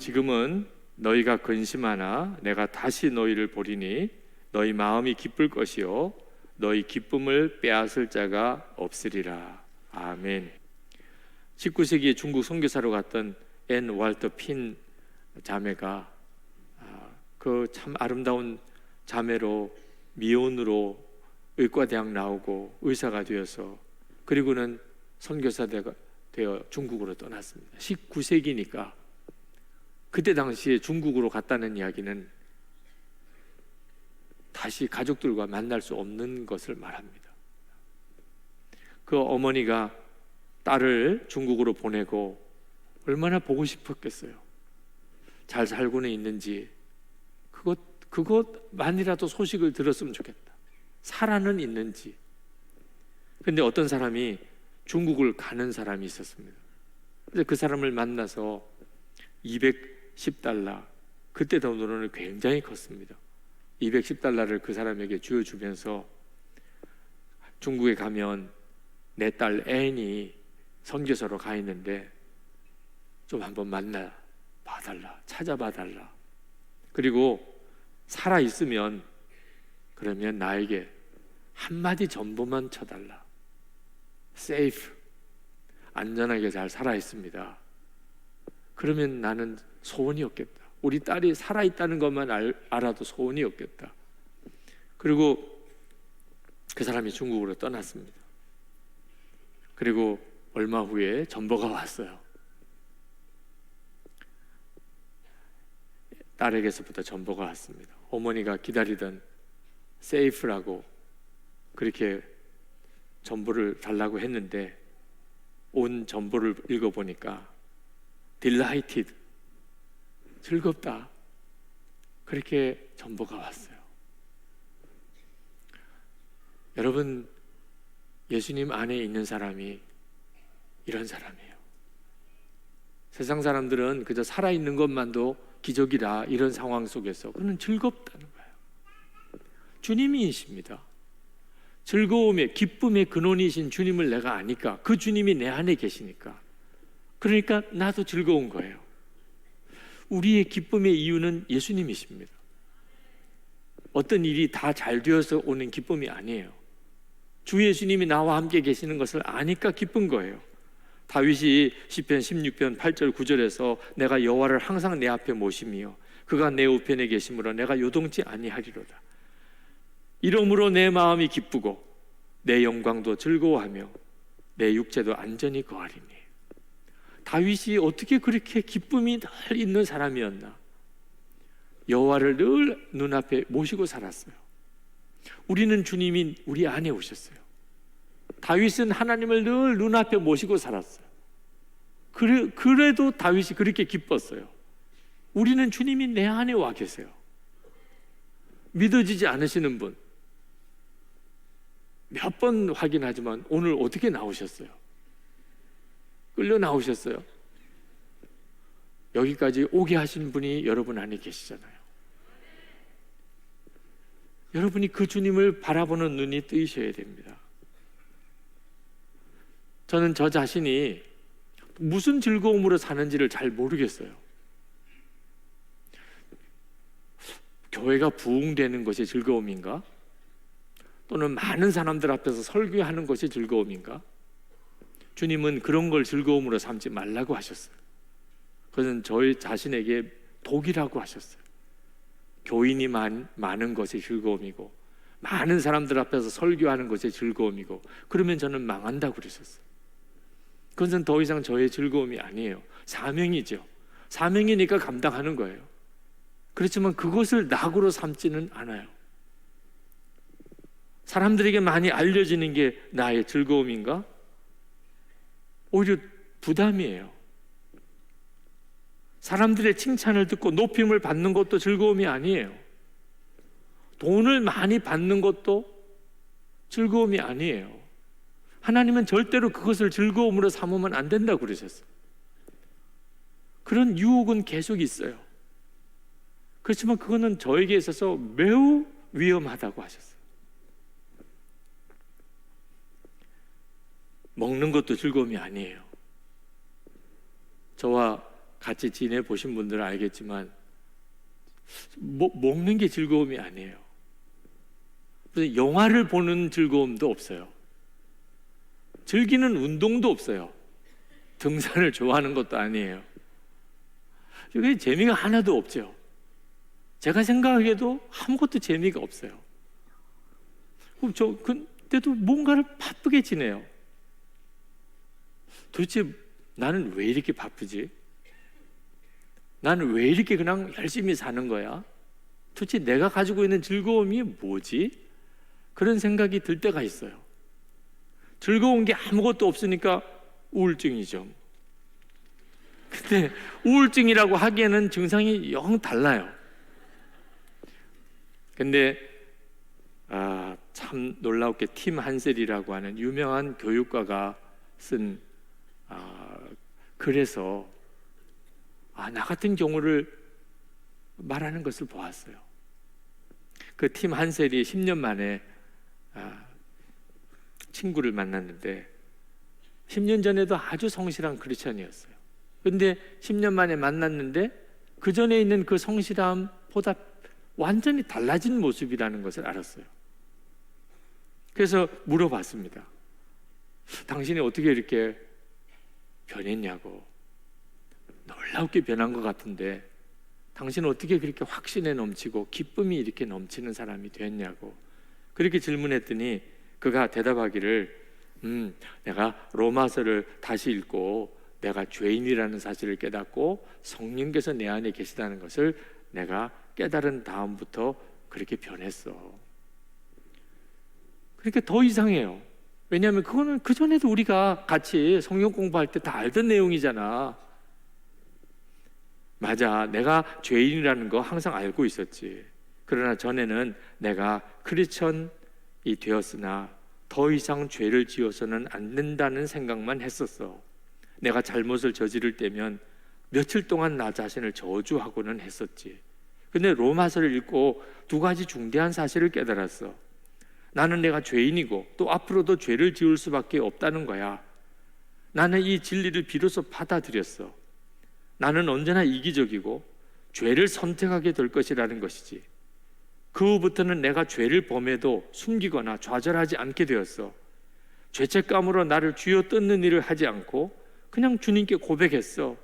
지금은 너희가 근심하나 내가 다시 너희를 보리니 너희 마음이 기쁠 것이요 너희 기쁨을 빼앗을 자가 없으리라. 아멘. 19세기에 중국 선교사로 갔던 앤 월터 핀 자매가 그 참 아름다운 자매로 미혼으로 의과대학 나오고 의사가 되어서 그리고는 선교사가 되어 중국으로 떠났습니다. 19세기니까 그때 당시에 중국으로 갔다는 이야기는 다시 가족들과 만날 수 없는 것을 말합니다. 그 어머니가 딸을 중국으로 보내고 얼마나 보고 싶었겠어요. 잘 살고는 있는지 그것만이라도 소식을 들었으면 좋겠다. 살아는 있는지. 근데 어떤 사람이 중국을 가는 사람이 있었습니다. 그래서 그 사람을 만나서 210달러, 그때 돈으로는 굉장히 컸습니다. 210달러를 그 사람에게 쥐어주면서 중국에 가면 내 딸 앤이 선교사로 가 있는데 좀 한번 만나 봐달라, 찾아봐 달라. 그리고 살아있으면 그러면 나에게 한마디 전보만 쳐달라. 세이프, 안전하게 잘 살아있습니다. 그러면 나는 소원이 없겠다. 우리 딸이 살아있다는 것만 알아도 소원이 없겠다. 그리고 그 사람이 중국으로 떠났습니다. 그리고 얼마 후에 전보가 왔어요. 딸에게서부터 전보가 왔습니다. 어머니가 기다리던 세이프라고 그렇게 전보를 달라고 했는데 온 전보를 읽어보니까 delighted, 즐겁다, 그렇게 전보가 왔어요. 여러분, 예수님 안에 있는 사람이 이런 사람이에요. 세상 사람들은 그저 살아있는 것만도 기적이라 이런 상황 속에서 그는 즐겁다는 거예요. 주님이십니다. 즐거움의, 기쁨의 근원이신 주님을 내가 아니까, 그 주님이 내 안에 계시니까, 그러니까 나도 즐거운 거예요. 우리의 기쁨의 이유는 예수님이십니다. 어떤 일이 다 잘 되어서 오는 기쁨이 아니에요. 주 예수님이 나와 함께 계시는 것을 아니까 기쁜 거예요. 다윗이 시편 16편 8절 9절에서 내가 여호와를 항상 내 앞에 모심이요 그가 내 우편에 계심으로 내가 요동치 아니하리로다. 이러므로 내 마음이 기쁘고 내 영광도 즐거워하며 내 육체도 안전히 거하리니. 다윗이 어떻게 그렇게 기쁨이 늘 있는 사람이었나? 여호와를 늘 눈앞에 모시고 살았어요. 우리는 주님이 우리 안에 오셨어요. 다윗은 하나님을 늘 눈앞에 모시고 살았어요. 그래도 다윗이 그렇게 기뻤어요. 우리는 주님이 내 안에 와 계세요. 믿어지지 않으시는 분 몇 번 확인하지만 오늘 어떻게 나오셨어요? 끌려 나오셨어요? 여기까지 오게 하신 분이 여러분 안에 계시잖아요. 여러분이 그 주님을 바라보는 눈이 뜨이셔야 됩니다. 저는 저 자신이 무슨 즐거움으로 사는지를 잘 모르겠어요. 교회가 부흥되는 것이 즐거움인가? 또는 많은 사람들 앞에서 설교하는 것이 즐거움인가? 주님은 그런 걸 즐거움으로 삼지 말라고 하셨어요. 그것은 저희 자신에게 독이라고 하셨어요. 교인이 많은 것이 즐거움이고 많은 사람들 앞에서 설교하는 것이 즐거움이고 그러면 저는 망한다고 그러셨어요. 그것은 더 이상 저의 즐거움이 아니에요. 사명이죠. 사명이니까 감당하는 거예요. 그렇지만 그것을 낙으로 삼지는 않아요. 사람들에게 많이 알려지는 게 나의 즐거움인가? 오히려 부담이에요. 사람들의 칭찬을 듣고 높임을 받는 것도 즐거움이 아니에요. 돈을 많이 받는 것도 즐거움이 아니에요. 하나님은 절대로 그것을 즐거움으로 삼으면 안 된다고 그러셨어요. 그런 유혹은 계속 있어요. 그렇지만 그거는 저에게 있어서 매우 위험하다고 하셨어요. 먹는 것도 즐거움이 아니에요. 저와 같이 지내 보신 분들은 알겠지만 먹는 게 즐거움이 아니에요. 무슨 영화를 보는 즐거움도 없어요. 즐기는 운동도 없어요. 등산을 좋아하는 것도 아니에요. 그게 재미가 하나도 없죠. 제가 생각하기에도 아무것도 재미가 없어요. 근데도 뭔가를 바쁘게 지내요. 도대체 나는 왜 이렇게 바쁘지? 나는 왜 이렇게 그냥 열심히 사는 거야? 도대체 내가 가지고 있는 즐거움이 뭐지? 그런 생각이 들 때가 있어요. 즐거운 게 아무것도 없으니까 우울증이죠. 근데 우울증이라고 하기에는 증상이 영 달라요. 근데 참 놀랍게 팀 한셀이라고 하는 유명한 교육가가 쓴 글에서 나 같은 경우를 말하는 것을 보았어요. 그 팀 한셀이 10년 만에 친구를 만났는데 10년 전에도 아주 성실한 크리스천이었어요. 근데 10년 만에 만났는데 그 전에 있는 그 성실함보다 완전히 달라진 모습이라는 것을 알았어요. 그래서 물어봤습니다. 당신이 어떻게 이렇게 변했냐고. 놀랍게 변한 것 같은데 당신은 어떻게 그렇게 확신에 넘치고 기쁨이 이렇게 넘치는 사람이 됐냐고. 그렇게 질문했더니 그가 대답하기를 내가 로마서를 다시 읽고 내가 죄인이라는 사실을 깨닫고 성령께서 내 안에 계시다는 것을 내가 깨달은 다음부터 그렇게 변했어. 그러니까 더 이상해요. 왜냐하면 그거는 그전에도 우리가 같이 성경 공부할 때 다 알던 내용이잖아. 맞아, 내가 죄인이라는 거 항상 알고 있었지. 그러나 전에는 내가 크리스천이 되었으나 더 이상 죄를 지어서는 안 된다는 생각만 했었어. 내가 잘못을 저지를 때면 며칠 동안 나 자신을 저주하고는 했었지. 근데 로마서를 읽고 두 가지 중대한 사실을 깨달았어. 나는 내가 죄인이고 또 앞으로도 죄를 지을 수밖에 없다는 거야. 나는 이 진리를 비로소 받아들였어. 나는 언제나 이기적이고 죄를 선택하게 될 것이라는 것이지. 그 후부터는 내가 죄를 범해도 숨기거나 좌절하지 않게 되었어. 죄책감으로 나를 쥐어뜯는 일을 하지 않고 그냥 주님께 고백했어.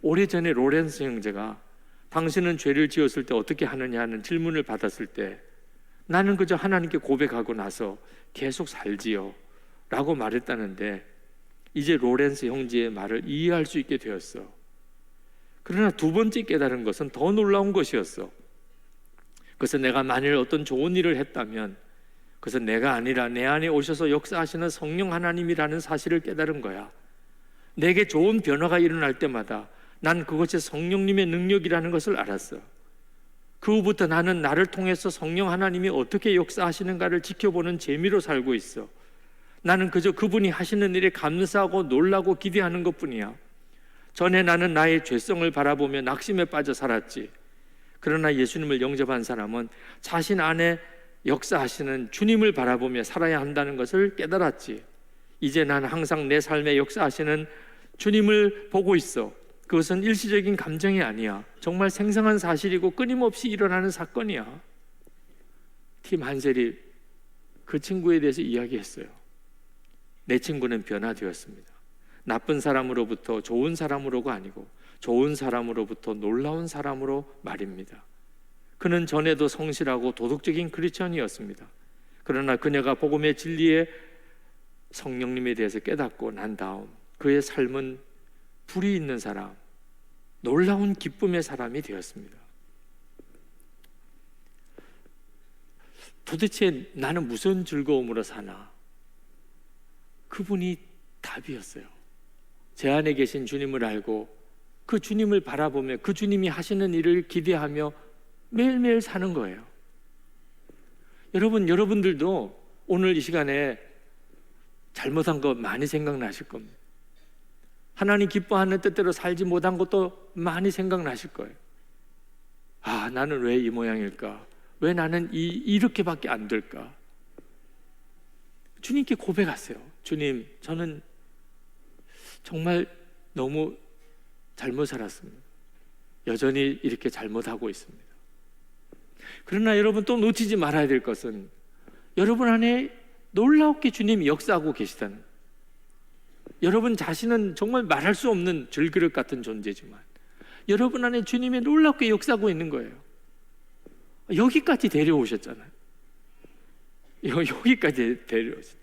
오래전에 로렌스 형제가 당신은 죄를 지었을 때 어떻게 하느냐 하는 질문을 받았을 때 나는 그저 하나님께 고백하고 나서 계속 살지요 라고 말했다는데 이제 로렌스 형제의 말을 이해할 수 있게 되었어. 그러나 두 번째 깨달은 것은 더 놀라운 것이었어. 그래서 내가 만일 어떤 좋은 일을 했다면 그것은 내가 아니라 내 안에 오셔서 역사하시는 성령 하나님이라는 사실을 깨달은 거야. 내게 좋은 변화가 일어날 때마다 난 그것이 성령님의 능력이라는 것을 알았어. 그 후부터 나는 나를 통해서 성령 하나님이 어떻게 역사하시는가를 지켜보는 재미로 살고 있어. 나는 그저 그분이 하시는 일에 감사하고 놀라고 기대하는 것뿐이야. 전에 나는 나의 죄성을 바라보며 낙심에 빠져 살았지. 그러나 예수님을 영접한 사람은 자신 안에 역사하시는 주님을 바라보며 살아야 한다는 것을 깨달았지. 이제 난 항상 내 삶에 역사하시는 주님을 보고 있어. 그것은 일시적인 감정이 아니야. 정말 생생한 사실이고 끊임없이 일어나는 사건이야. 팀 한셀이 그 친구에 대해서 이야기했어요. 내 친구는 변화되었습니다. 나쁜 사람으로부터 좋은 사람으로가 아니고 좋은 사람으로부터 놀라운 사람으로 말입니다. 그는 전에도 성실하고 도덕적인 크리스천이었습니다. 그러나 그녀가 복음의 진리에 성령님에 대해서 깨닫고 난 다음 그의 삶은 불이 있는 사람, 놀라운 기쁨의 사람이 되었습니다. 도대체 나는 무슨 즐거움으로 사나? 그분이 답이었어요. 제 안에 계신 주님을 알고 그 주님을 바라보며 그 주님이 하시는 일을 기대하며 매일매일 사는 거예요. 여러분들도 오늘 이 시간에 잘못한 거 많이 생각나실 겁니다. 하나님 기뻐하는 뜻대로 살지 못한 것도 많이 생각나실 거예요. 나는 왜 이 모양일까? 왜 나는 이렇게밖에 안 될까? 주님께 고백하세요. 주님, 저는 정말 너무 잘못 살았습니다. 여전히 이렇게 잘못하고 있습니다. 그러나 여러분 또 놓치지 말아야 될 것은 여러분 안에 놀랍게 주님이 역사하고 계시다는, 여러분 자신은 정말 말할 수 없는 질그릇 같은 존재지만 여러분 안에 주님이 놀랍게 역사하고 있는 거예요. 여기까지 데려오셨잖아요. 여기까지 데려오셨어요.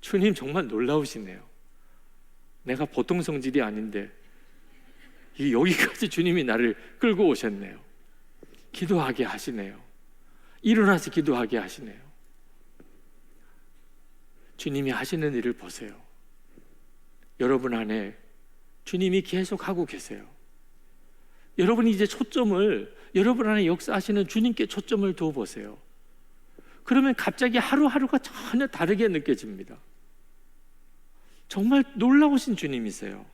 주님 정말 놀라우시네요. 내가 보통 성질이 아닌데 여기까지 주님이 나를 끌고 오셨네요. 기도하게 하시네요. 일어나서 기도하게 하시네요. 주님이 하시는 일을 보세요. 여러분 안에 주님이 계속 하고 계세요. 여러분이 이제 초점을, 여러분 안에 역사하시는 주님께 초점을 둬보세요. 그러면 갑자기 하루하루가 전혀 다르게 느껴집니다. 정말 놀라우신 주님이세요.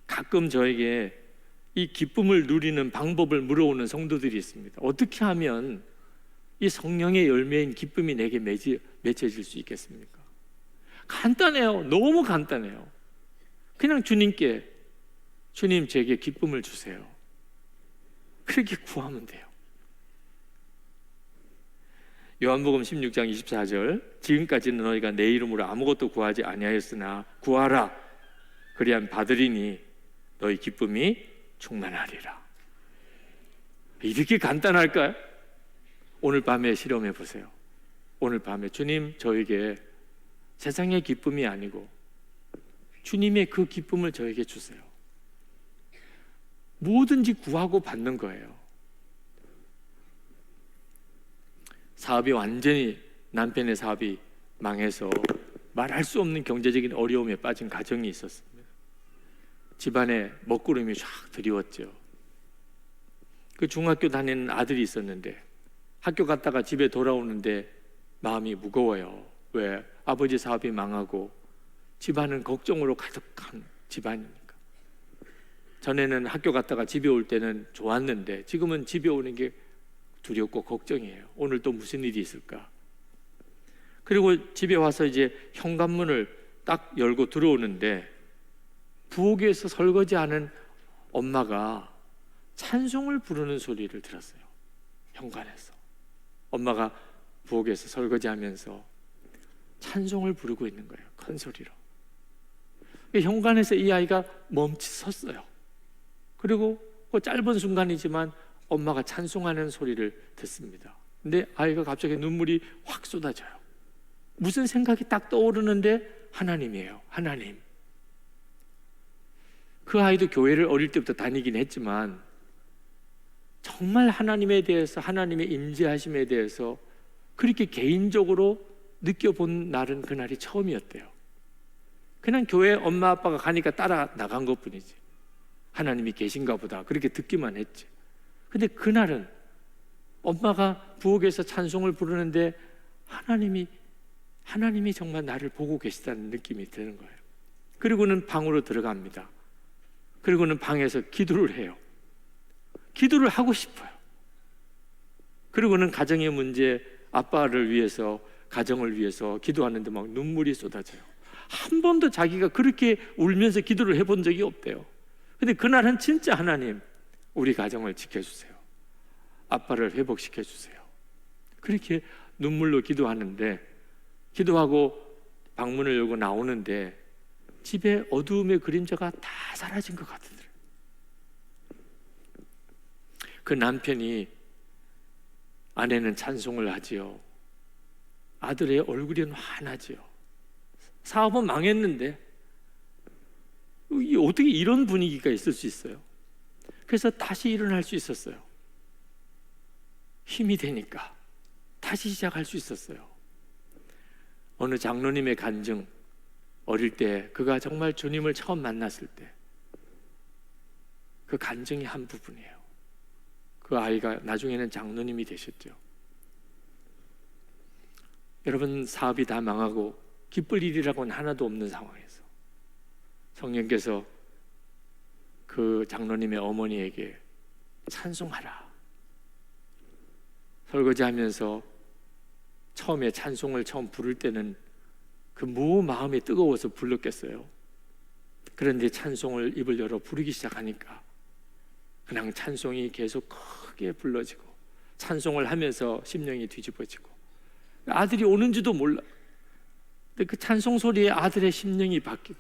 가끔 저에게 이 기쁨을 누리는 방법을 물어오는 성도들이 있습니다. 어떻게 하면 이 성령의 열매인 기쁨이 내게 맺혀질 수 있겠습니까? 간단해요. 너무 간단해요. 그냥 주님께, 주님 제게 기쁨을 주세요, 그렇게 구하면 돼요. 요한복음 16장 24절, 지금까지는 너희가 내 이름으로 아무것도 구하지 아니하였으나 구하라, 그리하면 받으리니 너희 기쁨이 충만하리라. 이렇게 간단할까요? 오늘 밤에 실험해 보세요. 오늘 밤에 주님 저에게 세상의 기쁨이 아니고 주님의 그 기쁨을 저에게 주세요. 뭐든지 구하고 받는 거예요. 사업이 완전히, 남편의 사업이 망해서 말할 수 없는 경제적인 어려움에 빠진 가정이 있었습니다. 집안에 먹구름이 쫙 드리웠죠. 그 중학교 다니는 아들이 있었는데 학교 갔다가 집에 돌아오는데 마음이 무거워요. 왜? 아버지 사업이 망하고 집안은 걱정으로 가득한 집안이니까. 전에는 학교 갔다가 집에 올 때는 좋았는데 지금은 집에 오는 게 두렵고 걱정이에요. 오늘 또 무슨 일이 있을까? 그리고 집에 와서 이제 현관문을 딱 열고 들어오는데 부엌에서 설거지하는 엄마가 찬송을 부르는 소리를 들었어요. 현관에서 엄마가 부엌에서 설거지하면서 찬송을 부르고 있는 거예요. 큰 소리로. 현관에서 이 아이가 멈칫섰어요. 그리고 그 짧은 순간이지만 엄마가 찬송하는 소리를 듣습니다. 근데 아이가 갑자기 눈물이 확 쏟아져요. 무슨 생각이 딱 떠오르는데 하나님이에요. 하나님. 그 아이도 교회를 어릴 때부터 다니긴 했지만 정말 하나님에 대해서, 하나님의 임재하심에 대해서 그렇게 개인적으로 느껴본 날은 그날이 처음이었대요. 그냥 교회 엄마 아빠가 가니까 따라 나간 것뿐이지, 하나님이 계신가 보다 그렇게 듣기만 했지. 근데 그날은 엄마가 부엌에서 찬송을 부르는데 하나님이 정말 나를 보고 계시다는 느낌이 드는 거예요. 그리고는 방으로 들어갑니다. 그리고는 방에서 기도를 해요. 기도를 하고 싶어요. 그리고는 가정의 문제, 아빠를 위해서, 가정을 위해서 기도하는데 막 눈물이 쏟아져요. 한 번도 자기가 그렇게 울면서 기도를 해본 적이 없대요. 근데 그날은 진짜 하나님, 우리 가정을 지켜주세요. 아빠를 회복시켜주세요. 그렇게 눈물로 기도하는데, 기도하고 방문을 열고 나오는데 집에 어두움의 그림자가 다 사라진 것 같더래요. 그 남편이, 아내는 찬송을 하지요. 아들의 얼굴이 환하지요. 사업은 망했는데 어떻게 이런 분위기가 있을 수 있어요? 그래서 다시 일어날 수 있었어요. 힘이 되니까 다시 시작할 수 있었어요. 어느 장로님의 간증, 어릴 때 그가 정말 주님을 처음 만났을 때 그 간증이 한 부분이에요. 그 아이가 나중에는 장로님이 되셨죠. 여러분, 사업이 다 망하고 기쁠 일이라고는 하나도 없는 상황에서 성령께서 그 장로님의 어머니에게 찬송하라. 설거지하면서 처음에 찬송을 처음 부를 때는 그 마음이 뜨거워서 불렀겠어요. 그런데 찬송을 입을 열어 부르기 시작하니까 그냥 찬송이 계속 크게 불러지고 찬송을 하면서 심령이 뒤집어지고 아들이 오는지도 몰라. 근데 그 찬송 소리에 아들의 심령이 바뀌고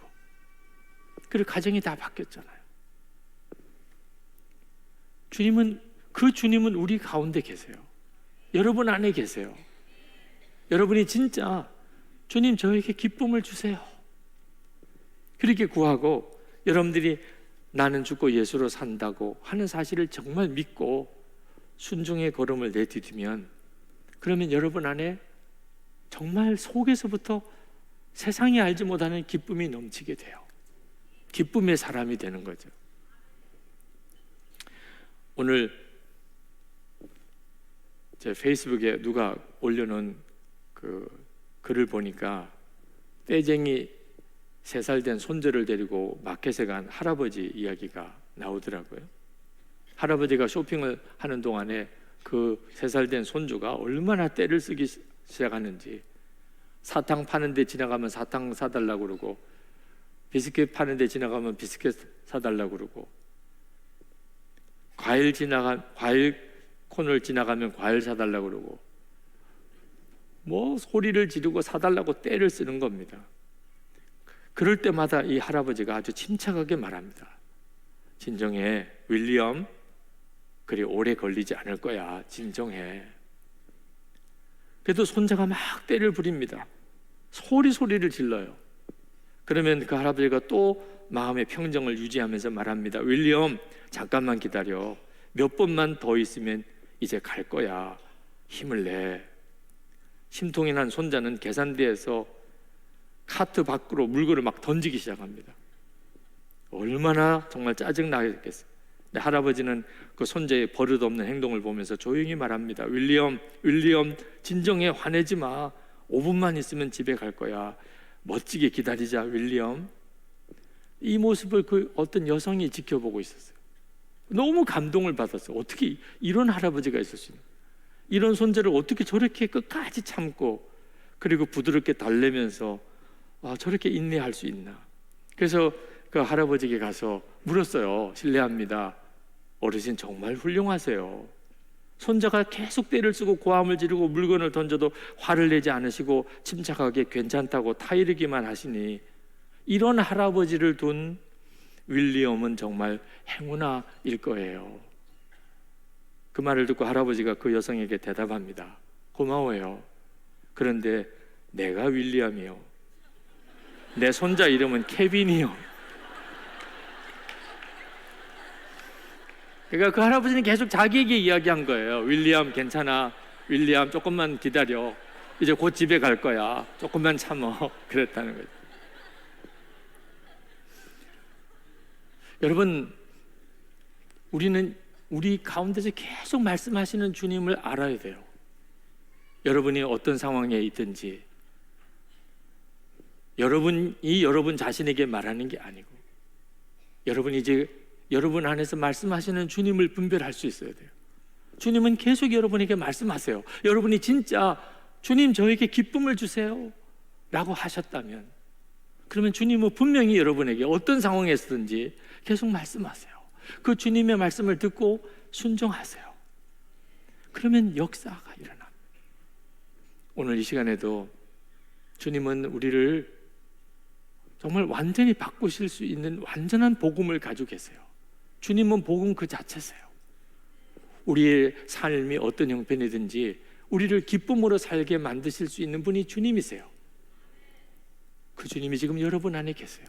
그리고 가정이 다 바뀌었잖아요. 주님은 우리 가운데 계세요. 여러분 안에 계세요. 여러분이 진짜 주님 저에게 기쁨을 주세요 그렇게 구하고 여러분들이 나는 죽고 예수로 산다고 하는 사실을 정말 믿고 순종의 걸음을 내디디면 그러면 여러분 안에 정말 속에서부터 세상이 알지 못하는 기쁨이 넘치게 돼요. 기쁨의 사람이 되는 거죠. 오늘 제 페이스북에 누가 올려놓은 그 글을 보니까 떼쟁이 3살 된 손주를 데리고 마켓에 간 할아버지 이야기가 나오더라고요. 할아버지가 쇼핑을 하는 동안에 그 3살 된 손주가 얼마나 떼를 쓰기 시작하는지 사탕 파는 데 지나가면 사탕 사달라고 그러고 비스킷 파는 데 지나가면 비스킷 사달라고 그러고 과일 코너를 지나가면 과일 사달라고 그러고 뭐 소리를 지르고 사달라고 떼를 쓰는 겁니다. 그럴 때마다 이 할아버지가 아주 침착하게 말합니다. 진정해 윌리엄, 그리 오래 걸리지 않을 거야. 진정해. 그래도 손자가 막 떼를 부립니다. 소리를 질러요. 그러면 그 할아버지가 또 마음의 평정을 유지하면서 말합니다. 윌리엄, 잠깐만 기다려. 몇 번만 더 있으면 이제 갈 거야. 힘을 내. 심통이 난 손자는 계산대에서 카트 밖으로 물건을 막 던지기 시작합니다. 얼마나 정말 짜증나겠어요. 근데 할아버지는 그 손자의 버릇없는 행동을 보면서 조용히 말합니다. 윌리엄, 진정해. 화내지 마. 5분만 있으면 집에 갈 거야. 멋지게 기다리자, 윌리엄. 이 모습을 그 어떤 여성이 지켜보고 있었어요. 너무 감동을 받았어요. 어떻게 이런 할아버지가 있을 수 있나? 이런 손자를 어떻게 저렇게 끝까지 참고 그리고 부드럽게 달래면서 저렇게 인내할 수 있나? 그래서 그 할아버지에게 가서 물었어요. 실례합니다. 어르신 정말 훌륭하세요. 손자가 계속 떼를 쓰고 고함을 지르고 물건을 던져도 화를 내지 않으시고 침착하게 괜찮다고 타이르기만 하시니 이런 할아버지를 둔 윌리엄은 정말 행운아일 거예요. 그 말을 듣고 할아버지가 그 여성에게 대답합니다. 고마워요. 그런데 내가 윌리엄이요. 내 손자 이름은 케빈이요. 그러니까 그 할아버지는 계속 자기에게 이야기한 거예요. 윌리엄 괜찮아. 윌리엄 조금만 기다려. 이제 곧 집에 갈 거야. 조금만 참어. 그랬다는 거죠. 여러분, 우리는 우리 가운데서 계속 말씀하시는 주님을 알아야 돼요. 여러분이 어떤 상황에 있든지 여러분이 여러분 자신에게 말하는 게 아니고 여러분이 이제 여러분 안에서 말씀하시는 주님을 분별할 수 있어야 돼요. 주님은 계속 여러분에게 말씀하세요. 여러분이 진짜 주님 저에게 기쁨을 주세요 라고 하셨다면 그러면 주님은 분명히 여러분에게 어떤 상황에서든지 계속 말씀하세요. 그 주님의 말씀을 듣고 순종하세요. 그러면 역사가 일어납니다. 오늘 이 시간에도 주님은 우리를 정말 완전히 바꾸실 수 있는 완전한 복음을 가지고 계세요. 주님은 복음 그 자체세요. 우리의 삶이 어떤 형편이든지 우리를 기쁨으로 살게 만드실 수 있는 분이 주님이세요. 그 주님이 지금 여러분 안에 계세요.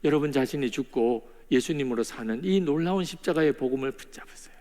여러분 자신이 죽고 예수님으로 사는 이 놀라운 십자가의 복음을 붙잡으세요.